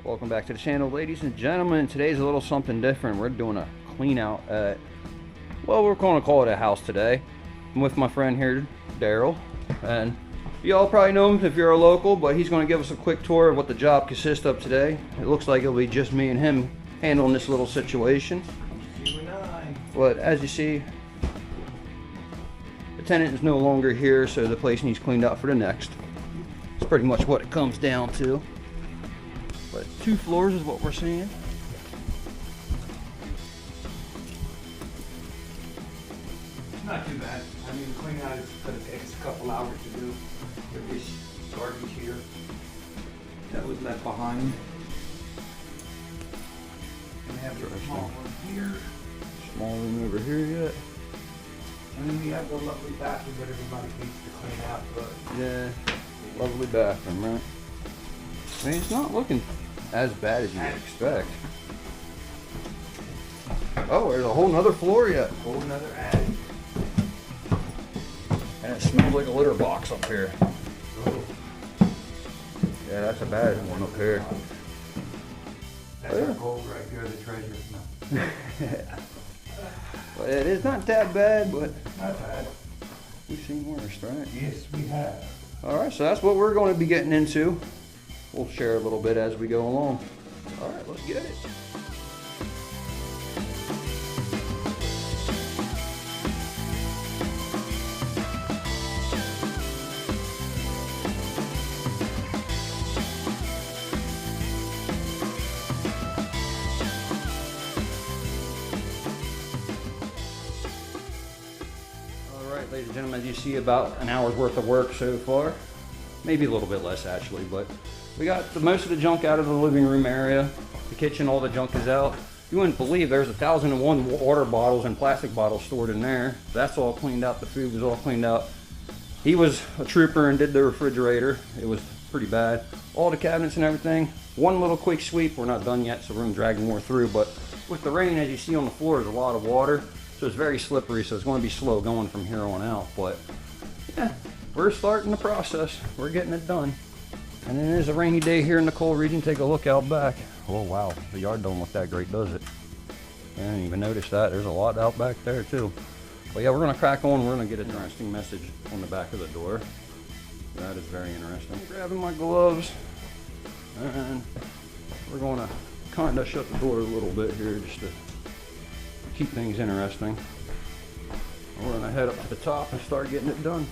Welcome back to the channel, ladies and gentlemen. Today's a little something different. We're doing a clean out at, well, we're going to call it a house today. I'm with my friend here, Daryl, and you all probably know him if you're a local, but he's going to give us a quick tour of what the job consists of today. It looks like it'll be just me and him handling this little situation. But as you see, the tenant is no longer here, so the place needs cleaned out for the next. It's pretty much what it comes down to. But 2 floors is what we're seeing. Not too bad. I mean, the clean out is going to take us a couple hours to do. There's garbage here that was left behind. And we have a small one here. Small room over here yet. And then we have the lovely bathroom that everybody needs to clean out. But Yeah, lovely bathroom, right? I mean, it's not looking as bad as you would expect. Oh, there's a whole nother floor yet. a whole nother attic. And it smells like a litter box up here. Oh, Yeah, that's a bad one up here. that's our gold right there, the treasure. No, But it is not that bad, but not bad. we've seen worse, right? Yes, we have. Alright, so that's what we're going to be getting into. We'll share a little bit as we go along. Alright, let's get it. Alright, ladies and gentlemen, as you see, about an hour's worth of work so far. Maybe a little bit less actually, but we got most of the junk out of the living room area. The kitchen, all the junk is out. You wouldn't believe there's 1,001 water bottles and plastic bottles stored in there. That's all cleaned out. The food was all cleaned out. He was a trooper and did the refrigerator. It was pretty bad. All the cabinets and everything. One little quick sweep. We're not done yet, so we're gonna drag more through. But with the rain, as you see on the floor, there's a lot of water. So it's very slippery, so it's going to be slow going from here on out. But yeah, we're starting the process. We're getting it done. And it is a rainy day here in the coal region. Take a look out back. Oh wow, the yard don't look that great, does it? I didn't even notice that. There's a lot out back there too. But yeah, we're gonna crack on. We're gonna get an interesting message on the back of the door. That is very interesting. I'm grabbing my gloves, and we're gonna kind of shut the door a little bit here just to keep things interesting. We're gonna head up to the top and start getting it done.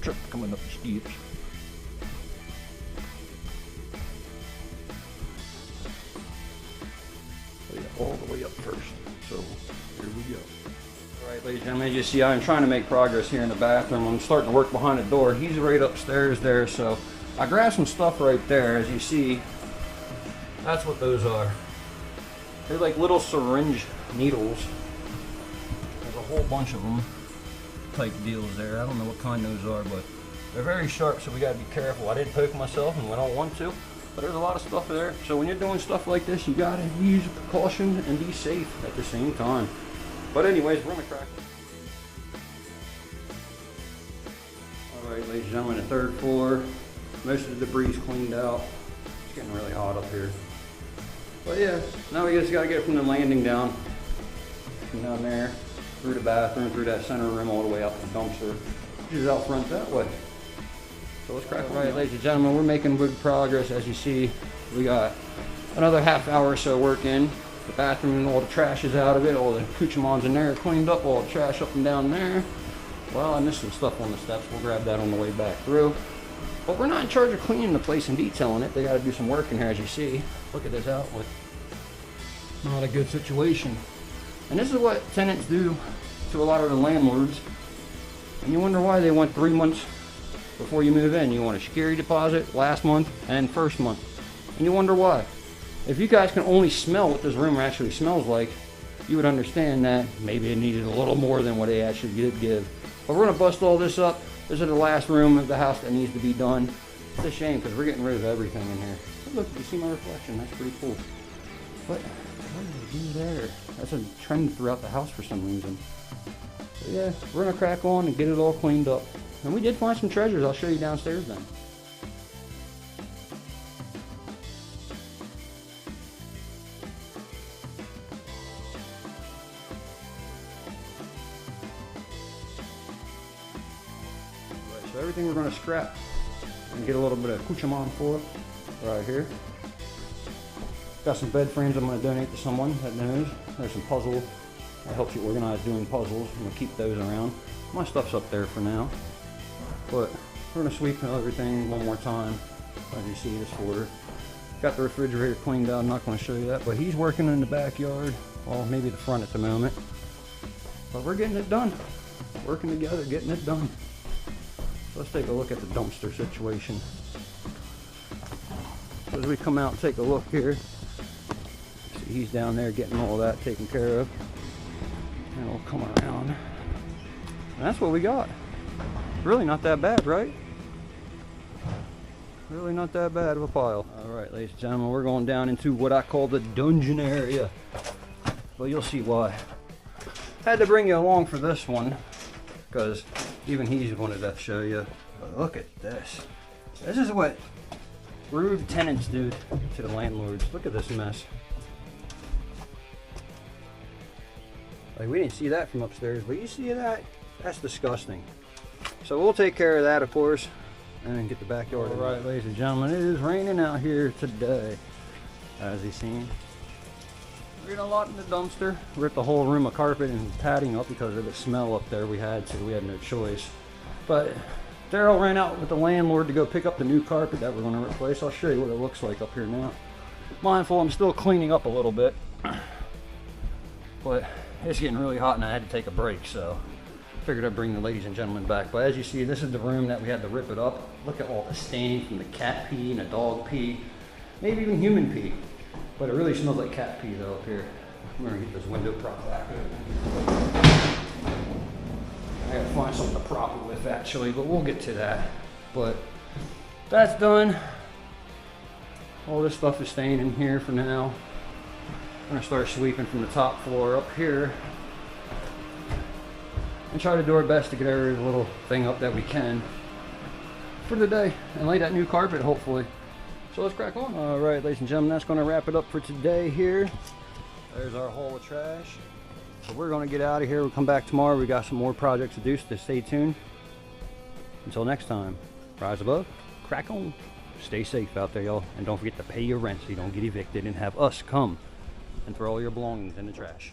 Trip coming up the steps. Yeah, all the way up first. So here we go. All right, ladies and gentlemen, as you see, I'm trying to make progress here in the bathroom. I'm starting to work behind the door. He's right upstairs there, so I grabbed some stuff right there. As you see, that's what those are. They're like little syringe needles. There's a whole bunch of them type deals there. I don't know what kind those are, but they're very sharp, so we gotta be careful. I didn't poke myself and I don't want to, but there's a lot of stuff there. So when you're doing stuff like this, you gotta use precaution and be safe at the same time. But anyways, we're gonna crack it. Alright, ladies and gentlemen, the 3rd floor. Most of the debris is cleaned out. It's getting really hot up here. But yeah, now we just gotta get from the landing down. From down there, through the bathroom, through that center room, all the way out to the dumpster, which is out front that way. So let's crack it. All right, ladies and gentlemen, we're making good progress. As you see, we got another half hour or so work in. The bathroom, all the trash is out of it, all the accoutrements in there are cleaned up, all the trash up and down there. Well, I missed some stuff on the steps. We'll grab that on the way back through. But we're not in charge of cleaning the place and detailing it. They got to do some work in here, as you see. Look at this outlet. Not a good situation. And this is what tenants do to a lot of the landlords. And you wonder why they want 3 months before you move in. You want a security deposit last month and first month. And you wonder why. If you guys can only smell what this room actually smells like, you would understand that maybe it needed a little more than what they actually did give. But we're gonna bust all this up. This is the last room of the house that needs to be done. It's a shame because we're getting rid of everything in here. Oh, look, you see my reflection. That's pretty cool. But what did they do there? That's a trend throughout the house for some reason. So yeah, we're gonna crack on and get it all cleaned up. And we did find some treasures. I'll show you downstairs then. everything we're gonna scrap and get a little bit of accoutrement for right here. Got some bed frames I'm gonna donate to someone that knows. There's some puzzle that helps you organize doing puzzles. I'm gonna keep those around. My stuff's up there for now, but we're gonna sweep everything one more time. As you see this order. Got the refrigerator cleaned out. I'm not gonna show you that, but he's working in the backyard. Well, maybe the front at the moment. But we're getting it done. Working together, getting it done. So let's take a look at the dumpster situation. So as we come out and take a look here, see he's down there getting all that taken care of. And we'll come around. And that's what we got. Really not that bad, right? Really not that bad of a pile. All right, ladies and gentlemen, we're going down into what I call the dungeon area. Well, you'll see why. Had to bring you along for this one, because even he's wanted to show you. But look at this. This is what rude tenants do to the landlords. Look at this mess. Like, we didn't see that from upstairs, but you see that? That's disgusting. So we'll take care of that, of course, and then get the backyard. All right, ladies and gentlemen, it is raining out here today, as you've seen. We're getting a lot in the dumpster. Ripped the whole room of carpet and padding up because of the smell up there. We had no choice. But Daryl ran out with the landlord to go pick up the new carpet that we're going to replace. I'll show you what it looks like up here now. Mindful, I'm still cleaning up a little bit, but it's getting really hot and I had to take a break, so figured I'd bring the ladies and gentlemen back. But as you see, this is the room that we had to rip it up. Look at all the stain from the cat pee and the dog pee, maybe even human pee. But it really smells like cat pee though up here. I'm gonna get this window prop back open. I gotta find something to prop it with actually, but we'll get to that. But that's done. All this stuff is staying in here for now. I'm gonna start sweeping from the top floor up here and try to do our best to get every little thing up that we can for the day and lay that new carpet hopefully. So let's crack on. All right, ladies and gentlemen, that's gonna wrap it up for today here. There's our haul of trash. So we're gonna get out of here. We'll come back tomorrow. We got some more projects to do, so stay tuned. Until next time, rise above, crack on. Stay safe out there, y'all. And don't forget to pay your rent so you don't get evicted and have us come and throw all your belongings in the trash.